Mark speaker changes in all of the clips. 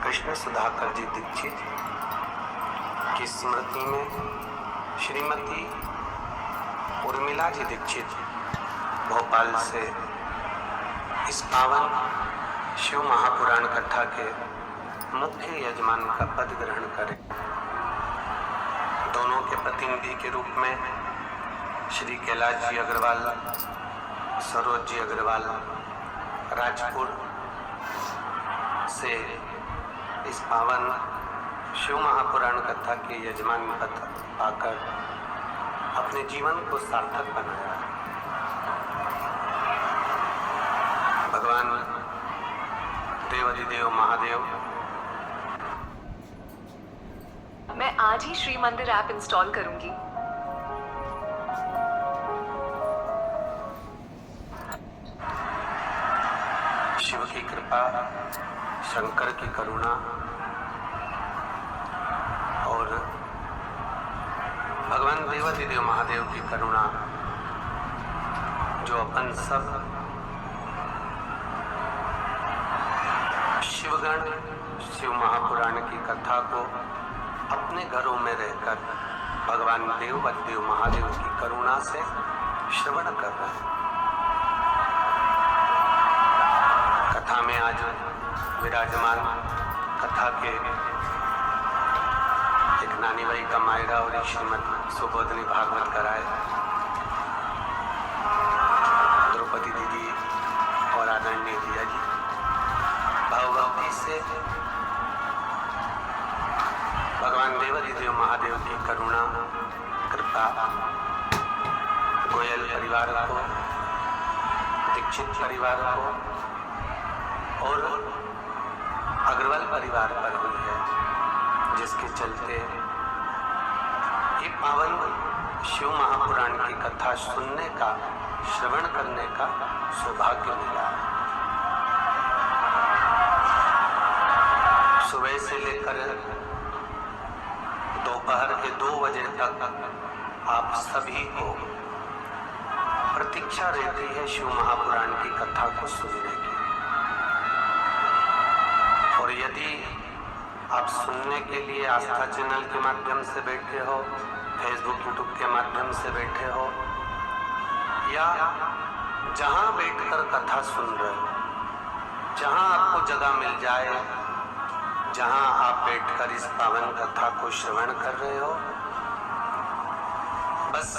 Speaker 1: कृष्ण सुधाकर जी दीक्षित की स्मृति में श्रीमती उर्मिला जी दीक्षित भोपाल से इस पावन शिव महापुराण कथा के मुख्य यजमान का पद ग्रहण करें। दोनों के प्रतिनिधि के रूप में श्री कैलाश जी अग्रवाल, सरोज जी अग्रवाल राजपुर से इस पावन शिव महापुराण कथा के यजमान पद पाकर अपने जीवन को सार्थक बनाया। भगवान देवाधिदेव महादेव,
Speaker 2: मैं आज ही श्री मंदिर ऐप इंस्टॉल करूंगी।
Speaker 1: शिव की कृपा, शंकर की करुणा और भगवान देवाधिदेव महादेव की करुणा जो अपन सब शिवगण शिव महापुराण की कथा को अपने घरों में रहकर भगवान देवाधिदेव महादेव की करुणा से श्रवण कर रहे हैं। कथा में आज विराजमान कथा के एक नानी बाई का मायरा और एक श्रीमती सुबोधनी भागवत कराए, द्रौपदी दीदी और आदरणीय जिया जी भावभक्ति से भगवान देवाधिदेव महादेव की करुणा कृपा गोयल परिवार को, दीक्षित परिवार को और अग्रवाल परिवार पर हुई है, जिसके चलते ये पावन शिव महापुराण की कथा सुनने का, श्रवण करने का सौभाग्य मिला। सुबह से लेकर दोपहर के 2 बजे तक आप सभी को प्रतीक्षा रहती है शिव महापुराण की कथा को सुनने की। और यदि आप सुनने के लिए आस्था चैनल के माध्यम से बैठे हो, फेसबुक यूट्यूब के माध्यम से बैठे हो, या जहां बैठकर कथा सुन रहे हो, जहां आपको जगह मिल जाए, जहां आप बैठकर इस पावन कथा को श्रवण कर रहे हो, बस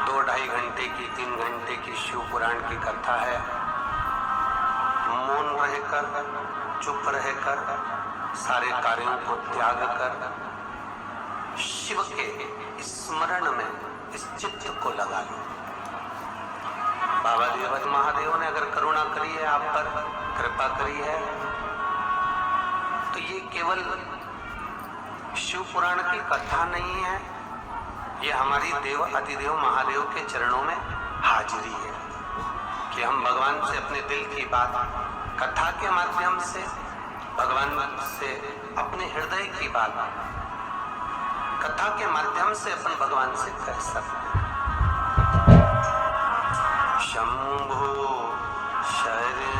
Speaker 1: 2-2.5 घंटे की, 3 घंटे की शिव पुराण की कथा है। मौन रहकर, चुप रहकर, सारे कार्यों को त्याग कर शिव के स्मरण में इस चित्त को लगा लो। बाबा देवाधिदेव महादेव ने अगर करुणा करी है आप पर, कृपा करी है, तो ये केवल शिव पुराण की कथा नहीं है, ये हमारी देवाधिदेव महादेव के चरणों में हाजिरी है कि हम भगवान से अपने दिल की बात कथा के माध्यम से, भगवान से अपने हृदय की बात कथा के माध्यम से अपन भगवान से कह सकते हैं। शंभो शरणे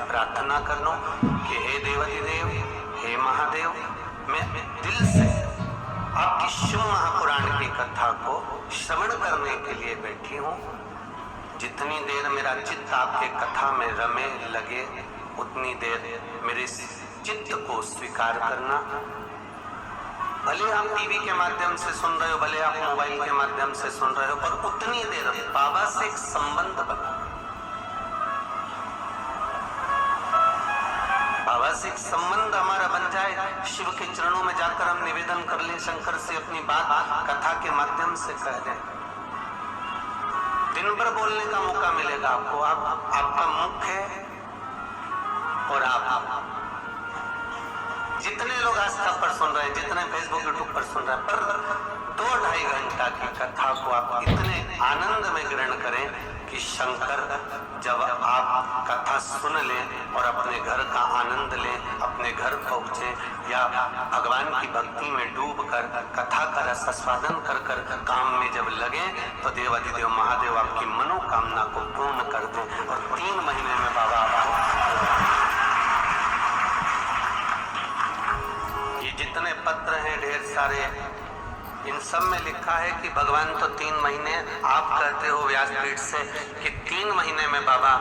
Speaker 1: प्रार्थना कर लो कि हे देवाधिदेव, हे महादेव, मैं दिल से आपकी शिव महापुराण की कथा को श्रवण करने के लिए बैठी हूँ। जितनी देर मेरा चित्त आपके कथा में रमे लगे, उतनी देर मेरे चित्त को स्वीकार करना। भले आप टीवी के माध्यम से सुन रहे हो, भले आप मोबाइल के माध्यम से सुन रहे हो, पर उतनी देर बाबा से एक संबंध बना, बाबा से एक संबंध हमारा बन जाए। शिव के चरणों में जाकर हम निवेदन कर ले, शंकर से अपनी बात कथा के माध्यम से कह दें। दिन भर बोलने का मौका मिलेगा आपको, आपका मुख है और आप जितने लोग आस्था पर सुन रहे हैं, जितने फेसबुक यूट्यूब पर सुन रहे हैं, पर 2-2.5 घंटा की कथा को आप इतने आनंद में ग्रहण करें कि शंकर जब आप कथा सुन लें और अपने घर का आनंद लें, अपने घर पहुंचे या भगवान की भक्ति में डूब कर कथा का रस आस्वादन कर कर काम में जब लगे तो देवाधिदेव महादेव आपकी मनोकामना को पूर्ण कर दें और 3 महीने में बाबा ये जितने पत्र हैं ढेर सारे, इन सब में लिखा है कि भगवान तो 3 महीने, आप कहते हो व्यासपीठ से कि 3 महीने में बाबा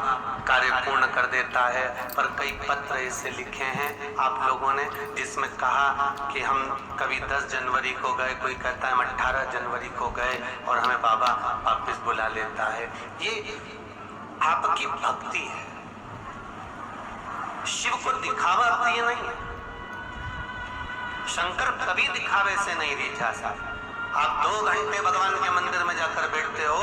Speaker 1: कार्य पूर्ण कर देता है, पर कई पत्र ऐसे लिखे हैं आप लोगों ने जिसमें कहा कि हम कभी 10 जनवरी को गए, कोई कहता है हम 18 जनवरी को गए और हमें बाबा वापस बुला लेता है। ये आपकी भक्ति है, शिव को दिखावा प्रिय नहीं है। शंकर कभी दिखावे से नहीं रिझा सा। आप 2 घंटे भगवान के मंदिर में जाकर बैठते हो,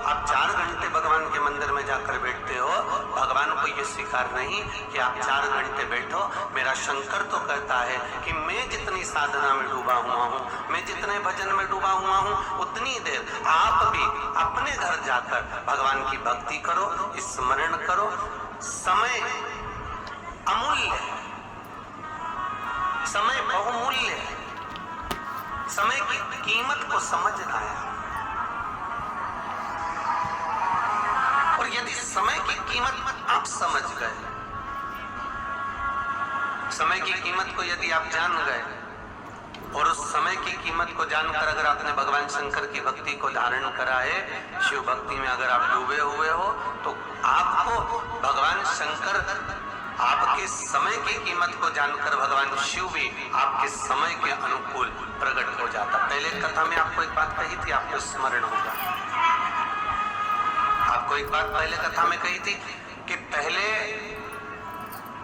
Speaker 1: आप 4 घंटे भगवान के मंदिर में जाकर बैठते हो, भगवान को ये स्वीकार नहीं कि आप 4 घंटे बैठो। मेरा शंकर तो कहता है कि मैं जितनी साधना में डूबा हुआ हूँ, मैं जितने भजन में डूबा हुआ हूँ, उतनी देर आप भी अपने घर जाकर भगवान की भक्ति करो, स्मरण करो। समय अमूल्य है, समय बहुमूल्य है, समय की कीमत को समझना है। और यदि समय की कीमत आप समझ गए, समय की कीमत को यदि आप जान गए और उस समय की कीमत को जानकर अगर आपने भगवान शंकर की भक्ति को धारण करा है, शिव भक्ति में अगर आप डूबे हुए हो, तो आपको भगवान शंकर आपके समय की कीमत को जानकर भगवान शिव भी आपके समय के अनुकूल प्रकट हो जाता। पहले कथा में आपको एक बात कही थी, आपको स्मरण होगा। आपको एक बात पहले कथा में कही थी कि पहले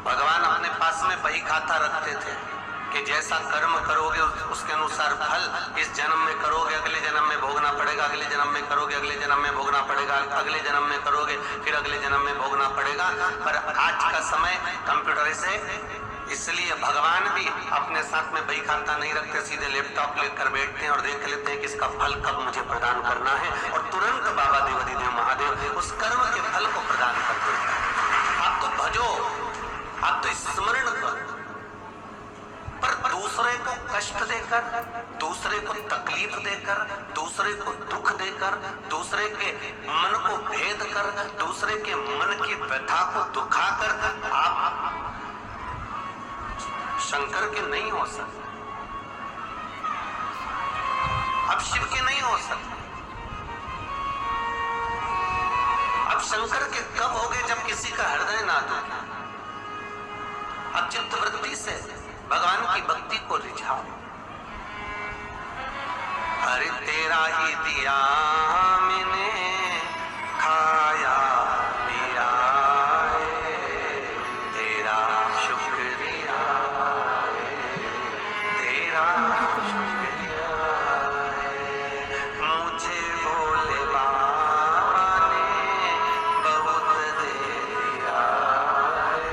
Speaker 1: भगवान अपने पास में बही खाता रखते थे कि जैसा कर्म करोगे उसके अनुसार फल इस जन्म में करोगे, अगले जन्म में भोगना पड़ेगा, अगले जन्म में करोगे, अगले जन्म में भोगना पड़ेगा, अगले जन्म में करोगे, फिर अगले जन्म में भोगना पड़ेगा। पर आज का समय कंप्यूटर से, इसलिए भगवान भी अपने साथ में बही खाता नहीं रखते, सीधे लैपटॉप लेकर बैठते हैं और देख लेते हैं कि इसका फल कब मुझे प्रदान करना है, और तुरंत बाबा देवाधिदेव महादेव उस कर्म के फल को प्रदान कर देते हैं। आप तो भजो, आप तो स्मरण करो, पर दूसरे को कष्ट देकर, दूसरे को तकलीफ देकर, दूसरे को दुख देकर, दूसरे के मन को भेद कर, दूसरे के मन की व्यथा को दुखाकर आप शंकर के नहीं हो सकते, अब शिव के नहीं हो सकते। अब शंकर के कब होगे जब किसी का हृदय ना दुखे। अब चित्तवृत्ति से भगवान की भक्ति को रिझाओ। अरे तेरा ही दिया मैंने खाया पिया है, तेरा शुक्रिया है, तेरा शुक्रिया है। मुझे भोले बाबा ने बहुत दे दिया है,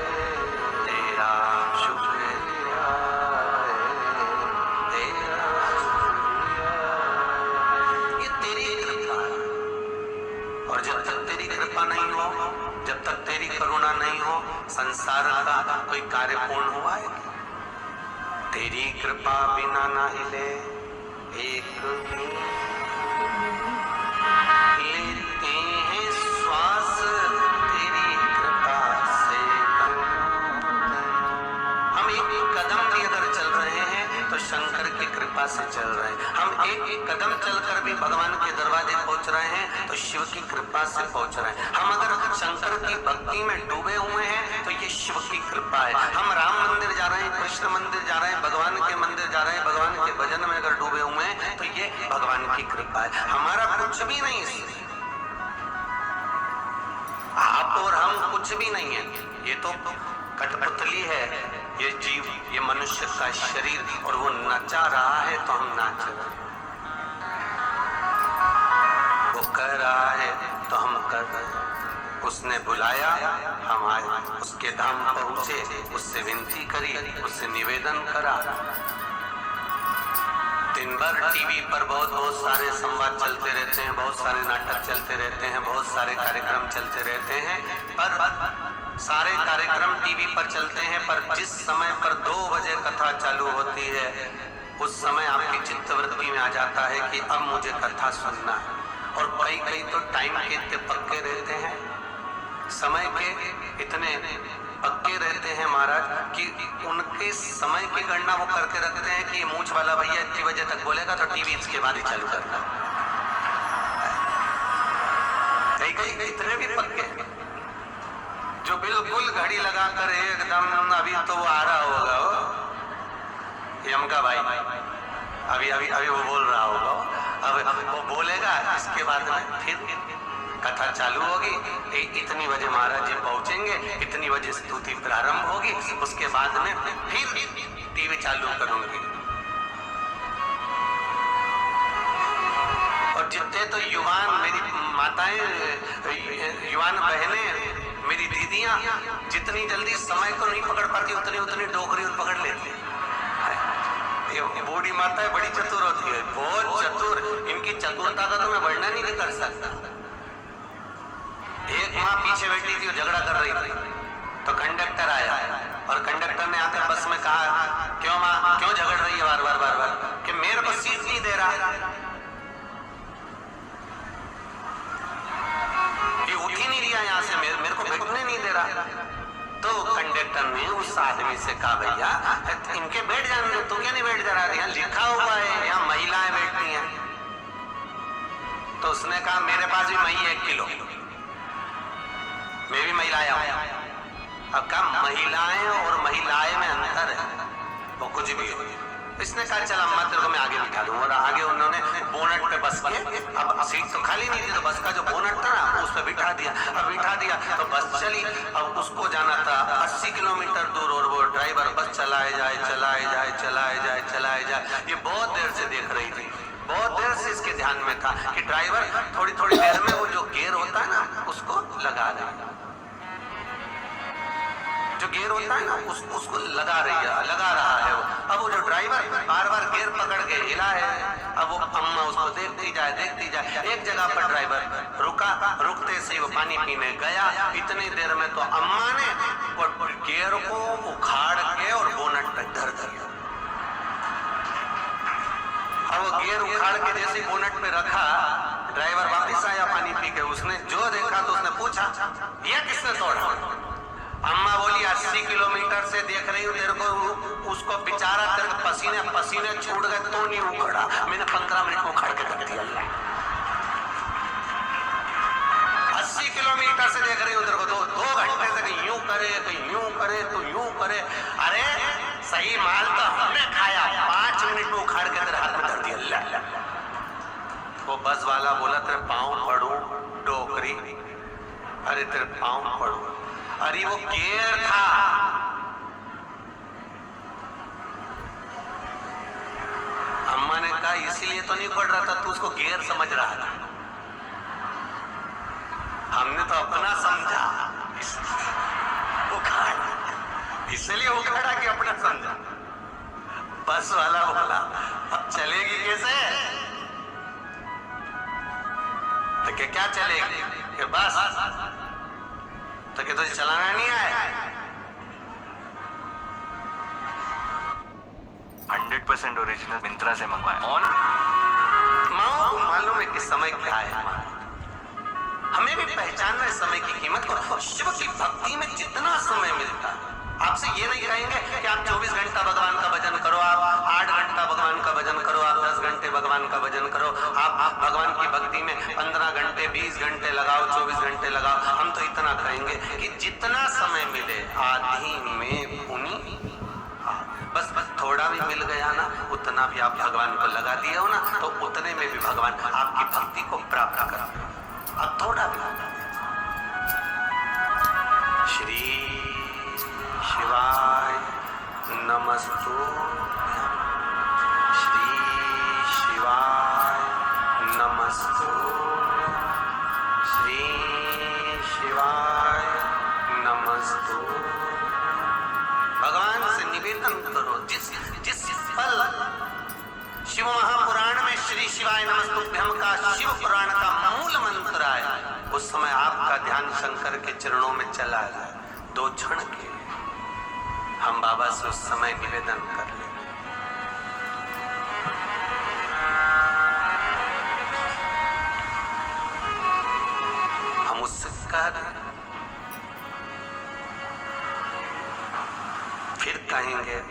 Speaker 1: तेरा शुक्रिया है, तेरा शुक्रिया। ये तेरी कृपा है, और जब तक तेरी कृपा नहीं हो, जब तक तेरी करुणा नहीं हो, संसार का कोई कार्य पूर्ण हुआ है? तेरी कृपा बिना ना हिले एक भी, लेते हैं श्वास तेरी कृपा से। हम एक कदम भी अगर चल रहे हैं तो शंकर की कृपा से चल रहे हैं। हम एक कदम चलकर भी भगवान के दरवाजे पहुंच रहे हैं तो शिव की कृपा से पहुंच रहे हैं। हम अगर शंकर की भक्ति में डूबे हुए हैं तो ये शिव की कृपा है। हम राम मंदिर जा रहे हैं, कृष्ण मंदिर जा रहे हैं, भगवान के मंदिर जा रहे हैं, भगवान के भजन में अगर डूबे हुए हैं तो ये भगवान की कृपा है। हमारा कुछ भी नहीं इसमें, आप और हम कुछ भी नहीं है। ये तो कठपुतली है, ये जीव, ये मनुष्य का शरीर, और वो नचा रहा है तो हम नाच रहे हैं, वो कर रहा है तो हम कर रहे हैं, उसने बुलाया, हम आए, उसके धाम पहुंचे, उससे विनती करी, उससे निवेदन करा। दिन भर टीवी पर बहुत सारे संवाद चलते रहते हैं, बहुत सारे नाटक चलते रहते हैं, बहुत सारे कार्यक्रम चलते रहते हैं, पर सारे कार्यक्रम टीवी पर चलते हैं, पर जिस समय पर 2 बजे कथा चालू होती है उस समय आपकी चित्तवृत्ति में आ जाता है कि अब मुझे कथा सुनना है। और कई तो टाइम के इतने पक्के रहते हैं, समय के इतने पक्के रहते हैं महाराज कि उनके समय की गणना वो करके रखते हैं कि मूंछ वाला भैया इतनी बजे तक बोलेगा तो टीवी इसके बाद ही चालू करना। कई इतने भी पक्के जो बिल्कुल घड़ी लगा कर एकदम, अभी तो वो आ रहा होगा वो यम का भाई, अभी वो बोल रहा होगा, अब वो बोलेगा, इसके बाद में फिर कथा चालू होगी। इतनी बजे महाराज जी पहुंचेंगे, इतनी बजे स्तुति प्रारंभ होगी, उसके बाद में फिर टीवी चालू करूंगी। और जितने तो युवान, मेरी माताएं, युवान बहनें, मेरी दीदियां जितनी जल्दी समय को नहीं पकड़ पाती उतनी डोकरी पकड़ लेती है। ये बूढ़ी माताएं बड़ी चतुर होती है, बहुत चतुर। इनकी चतुरता का तो मैं वर्णन ही नहीं कर सकता। एक माँ पीछे बैठी थी, झगड़ा कर रही थी, तो कंडक्टर आया और कंडक्टर ने आकर बस में कहा, क्यों माँ, क्यों झगड़ रही है बार बार कि मेरे को सीट नहीं दे रहा, ये उठ ही नहीं रहा यहाँ से, मेरे को बैठने नहीं दे रहा। तो कंडक्टर ने उस आदमी से कहा, भैया इनके बैठ जाने दो, तू क्या नहीं बैठ जा रहा, यहाँ लिखा हुआ है यहाँ महिलाएं बैठती हैं। तो उसने कहा, मेरे पास भी मई 1 किलो, मैं भी महिलाएं हूं। अब कहा महिलाएं और महिलाएं में अंतर है, वो कुछ भी हो। इसने कहा चल अम्मा तेरे को मैं आगे बिठा दूं, और आगे उन्होंने बोनट पे बस के, अब सीट तो खाली नहीं थी, तो बस का जो बोनट था ना उस पे बिठा दिया। अब बिठा दिया तो बस चली। अब उसको जाना था 80 किलोमीटर दूर, और वो ड्राइवर बस चलाए जाए। ये बहुत देर से देख रही थी, बहुत देर से इसके ध्यान में था कि ड्राइवर थोड़ी देर में वो जो गियर होता है ना उसको लगा दे, जो गियर होता है ना उसको लगा रहा है वो। अब वो जो ड्राइवर बार गियर पकड़ के हिला है, अब वो अम्मा उसको देखती जाए। एक जगह पर ड्राइवर रुका, रुकते से वो पानी पीने गया। इतनी देर में तो अम्मा ने वो गियर को उखाड़ के और बोनट पे धर दिया। अब वो गियर उखाड़ के जैसे बोनट पे रखा, ड्राइवर वापस आया पानी पी के। उसने जो देखा तो उसने पूछा, ये किसने तोड़ा? अम्मा बोली 80 किलोमीटर से देख रही हूँ तेरे को, उसको बेचारा तेरे पसीने छूट गए तो नहीं उखड़ा, मैंने 15 मिनट में उखाड़ के रख दिया। 80 किलोमीटर से देख रही हूँ तेरे को, तो 2 घंटे से कहीं यूं करे तो यूं करे। अरे सही माल तो हमने खाया, 5 मिनट में उखाड़ के तेरे हाथ में धर दिया। वो बस वाला बोला तेरे पाँव पड़ू डोकरी, अरे तेरे पाँव पड़ू, अरे वो गियर था। अम्मा ने कहा इसीलिए तो नहीं पड़ रहा था, तू उसको गियर समझ रहा था। हमने तो अपना समझा, उखाड़ा, इसलिए उखाड़ा कि अपना समझा। बस वाला बोला अब चलेगी कैसे? तो क्या चलेगी? कि बस तो क्या तुझे चलाना नहीं आया?
Speaker 3: 100% ओरिजिनल मिंत्रा से मंगवाया।
Speaker 1: और मालूम है कि समय क्या है, हमें भी पहचानना है समय की कीमत को। शिव की भक्ति में जितना समय मिलता है, आपसे ये नहीं कहेंगे कि आप 24 घंटा भगवान का भजन करो, आप 8 घंटा भगवान का भजन करो, आप 10 घंटे भगवान का भजन करो, आप भगवान की भक्ति में 15 घंटे 20 घंटे लगाओ, 24 घंटे लगाओ। हम तो इतना कहेंगे कि जितना समय मिले आधी में पुनी, बस थोड़ा भी मिल गया ना, उतना भी आप भगवान को लगा दिए हो ना, तो उतने में भी भगवान आपकी भक्ति को प्राप्त कर। अब थोड़ा भी श्री शिवाय नमस्तुभ्यं, श्री शिवाय नमस्तुभ्यं, श्री शिवाय निवेदन करो। जिस पल शिव महापुराण में श्री शिवाय नमस्तुभ्यम का शिव पुराण का मूल मंत्र आया, उस समय आपका ध्यान शंकर के चरणों में चला गया। 2 क्षण के हम बाबा से उस समय निवेदन कर ले। हम उससे कह रहे, फिर कहेंगे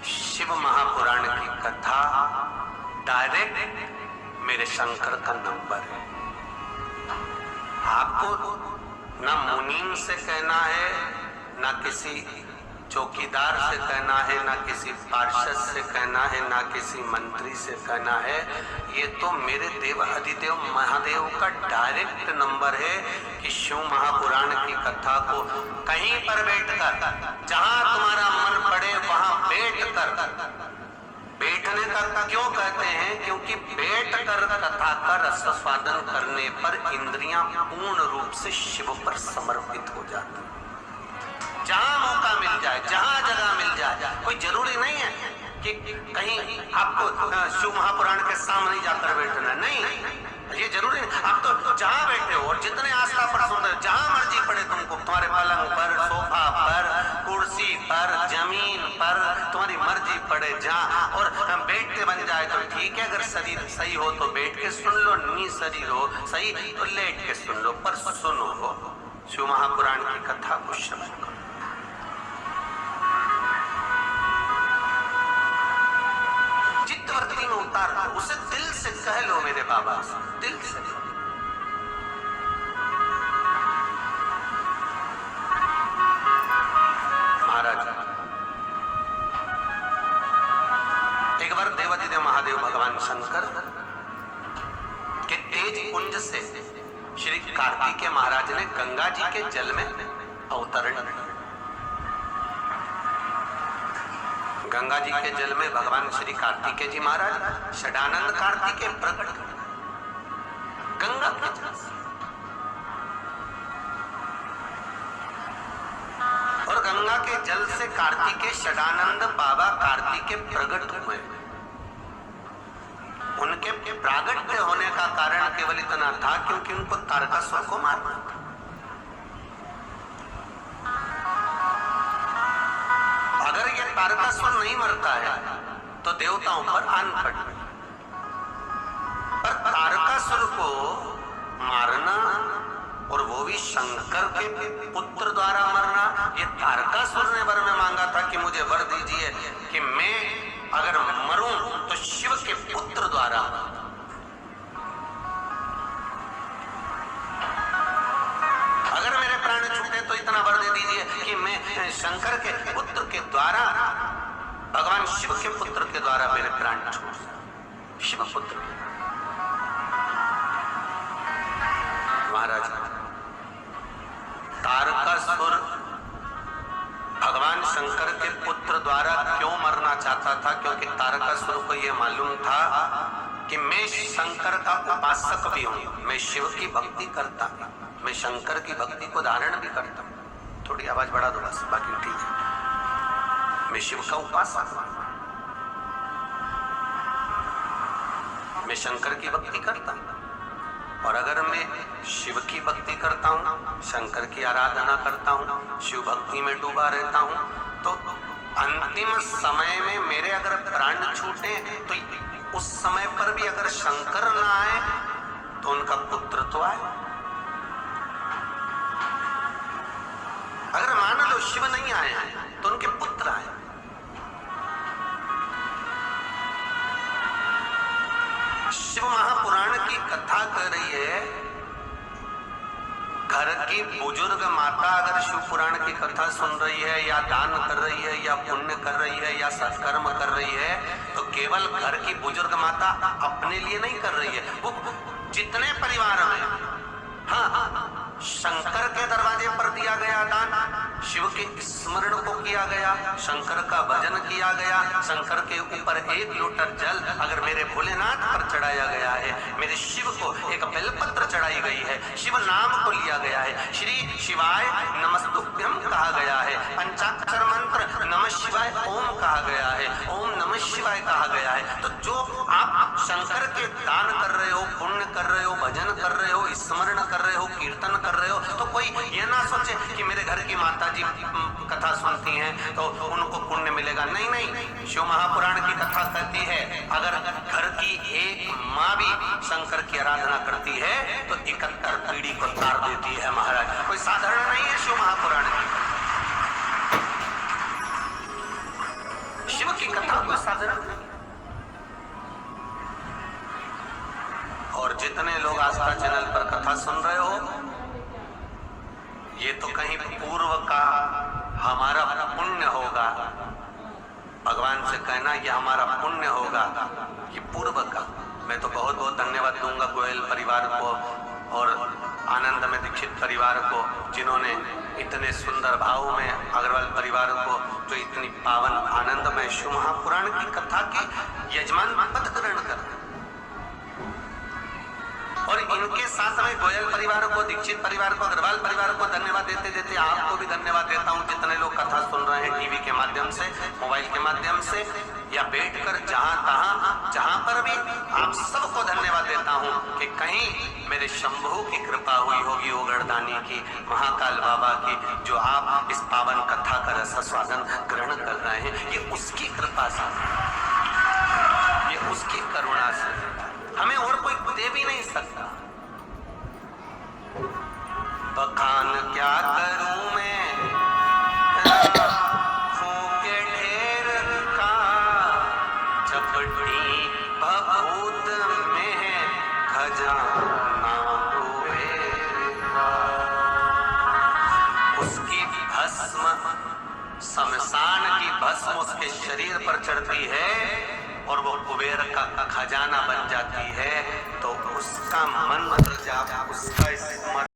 Speaker 1: शिव महापुराण की कथा डायरेक्ट मेरे शंकर का नंबर है। आपको ना मुनीम से कहना है, ना किसी चौकीदार से कहना है, ना किसी पार्षद से कहना है, ना किसी मंत्री से कहना है। ये तो मेरे देव अधिदेव महादेव का डायरेक्ट नंबर है कि शिव महापुराण की कथा को कहीं पर बैठकर, जहां तुम्हारा मन पड़े वहां बैठकर, बैठने का क्यों कहते हैं? क्योंकि बैठकर कथा का रसास्वादन करने पर इंद्रियां पूर्ण रूप से शिव पर समर्पित हो जाती हैं। जहां मौका मिल जाए, जहां जगह मिल जाए, कोई जरूरी नहीं है कि कहीं आपको शिव महापुराण के सामने जाकर बैठना, नहीं, ये जरूरी नहीं। आप तो जहां बैठे हो और जितने आस्था पर सुन रहे हो, जहां मर्जी पड़े तुमको, तुम्हारे पलंग पर, सोफा पर, कुर्सी पर, जमीन पर, तुम्हारी मर्जी पड़े जहां, और बैठते बन जाए तो ठीक है। अगर शरीर सही हो तो बैठ के सुन लो, नी शरीर हो सही तो लेट के सुन लो, पर सुनो शिव महापुराण की कथा को श्रवण करो। चित्तवृत्ति में उतार लो, उसे दिल से कह लो मेरे बाबा से, दिल से। महाराज, एक बार देवाधिदेव महादेव भगवान शंकर के तेज कुंज से श्री कार्तिकेय महाराज ने गंगा जी के जल में अवतरण। गंगा जी के जल में भगवान श्री कार्तिकेय जी महाराज षडानंद कार्तिकेय प्रकट गंगा के जल से, और गंगा के जल से कार्तिकेय षडानंद बाबा कार्तिकेय प्रकट हुए। उनके प्रागट्य होने का कारण केवल इतना था क्योंकि उनको तारकासुर को मारना था। अगर ये तारकासुर नहीं मरता है तो देवताओं पर आन पड़ती, पर तारकासुर को मारना और वो भी शंकर के पुत्र द्वारा मरना, ये तारकासुर ने वर में मांगा था कि मुझे वर दीजिए कि मैं अगर मरूं तो शिव के पुत्र द्वारा। अगर मेरे प्राण छूटे तो इतना वर दे दीजिए कि मैं शंकर के पुत्र के द्वारा, भगवान शिव के पुत्र के द्वारा मेरे प्राण छूट। शिव पुत्र महाराज, तारकासुर भगवान शंकर के पुत्र द्वारा क्यों मरना चाहता था? क्योंकि तारकासुर को यह मालूम था कि मैं शंकर का उपासक भी हूं, मैं शिव की भक्ति करता हूं, मैं शंकर की भक्ति को धारण भी करता हूं। थोड़ी आवाज बढ़ा दो बस, बाकी ठीक है। मैं शिव का उपासक हूं, मैं शंकर की भक्ति करता हूं, और अगर मैं शिव की भक्ति करता हूँ, शंकर की आराधना करता हूँ, शिव भक्ति में डूबा रहता हूँ, तो अंतिम समय में मेरे अगर प्राण छूटे तो उस समय पर भी अगर शंकर ना आए तो उनका पुत्र तो आए। अगर मान लो शिव नहीं आए हैं तो उनके पुत्र आए। शिव महापुराण की कथा कर रही है, घर की बुजुर्ग माता अगर शिव पुराण की कथा सुन रही है, या दान कर रही है, या पुण्य कर रही है, या सत्कर्म कर रही है, तो केवल घर की बुजुर्ग माता अपने लिए नहीं कर रही है, वो जितने परिवार में, हाँ, शंकर के दरवाजे पर दिया गया दान शिव के स्मरण को किया गया, शंकर का भजन किया गया, शंकर के ऊपर 1 लोटा जल अगर मेरे भोलेनाथ पर चढ़ाया गया है, मेरे शिव को एक बेलपत्र चढ़ाई गई है, शिव नाम को लिया गया है, श्री शिवाय नमस्तुभ्यम कहा गया है, पंचाक्षर मंत्र नमः शिवाय ओम कहा गया है, ओम नमः शिवाय कहा गया है। तो जो आप शंकर के दान कर रहे हो, पुण्य कर रहे हो, भजन कर रहे हो, स्मरण कर रहे हो, कीर्तन कर रहे हो, तो कोई ये ना सोचे कि मेरे घर की माता जी कथा सुनती हैं तो उनको पुण्य मिलेगा। नहीं नहीं, शिव महापुराण की कथा कहती है अगर घर की एक माँ भी शंकर की आराधना करती है तो 71 पीढ़ी को तार देती है महाराज। कोई साधारण नहीं है शिव महापुराण की। शिव की कथा कोई साधारण नहीं। और जितने लोग आस्था चैनल पर कथा सुन रहे हो, ये तो कहीं पूर्व का हमारा पुण्य होगा। भगवान से कहना ये हमारा पुण्य होगा, ये पूर्व का। मैं तो बहुत बहुत धन्यवाद दूंगा गोयल परिवार को और आनंद में दीक्षित परिवार को, जिन्होंने इतने सुंदर भाव में अग्रवाल परिवार को जो इतनी पावन आनंद में शिव महापुराण की कथा की यजमान पद ग्रहण कर, और इनके साथ में गोयल परिवार को, दीक्षित परिवार को, अग्रवाल परिवार को धन्यवाद देते देते आपको भी धन्यवाद देता हूं, जितने लोग कथा सुन रहे हैं टीवी के माध्यम से, मोबाइल के माध्यम से या बैठकर जहां पर भी, आप सबको धन्यवाद देता हूं कि कहीं मेरे शंभू की कृपा हुई होगी, ओगड़दानी की, महाकाल बाबा की, जो आप इस पावन कथा का रसास्वादन ग्रहण कर रहे हैं, ये उसकी कृपा से, ये उसकी करुणा से, हमें और कोई दे भी नहीं सकता। बखान क्या करूं मैं फूके ढेर का, चपटी भभूत में है खजाना कुबेर का। उसकी भस्म, शमशान की भस्म उसके शरीर पर चढ़ती है और वो कुबेर का खजाना बन जाती है। तो उसका मंत्र जाप, उसका स्मरण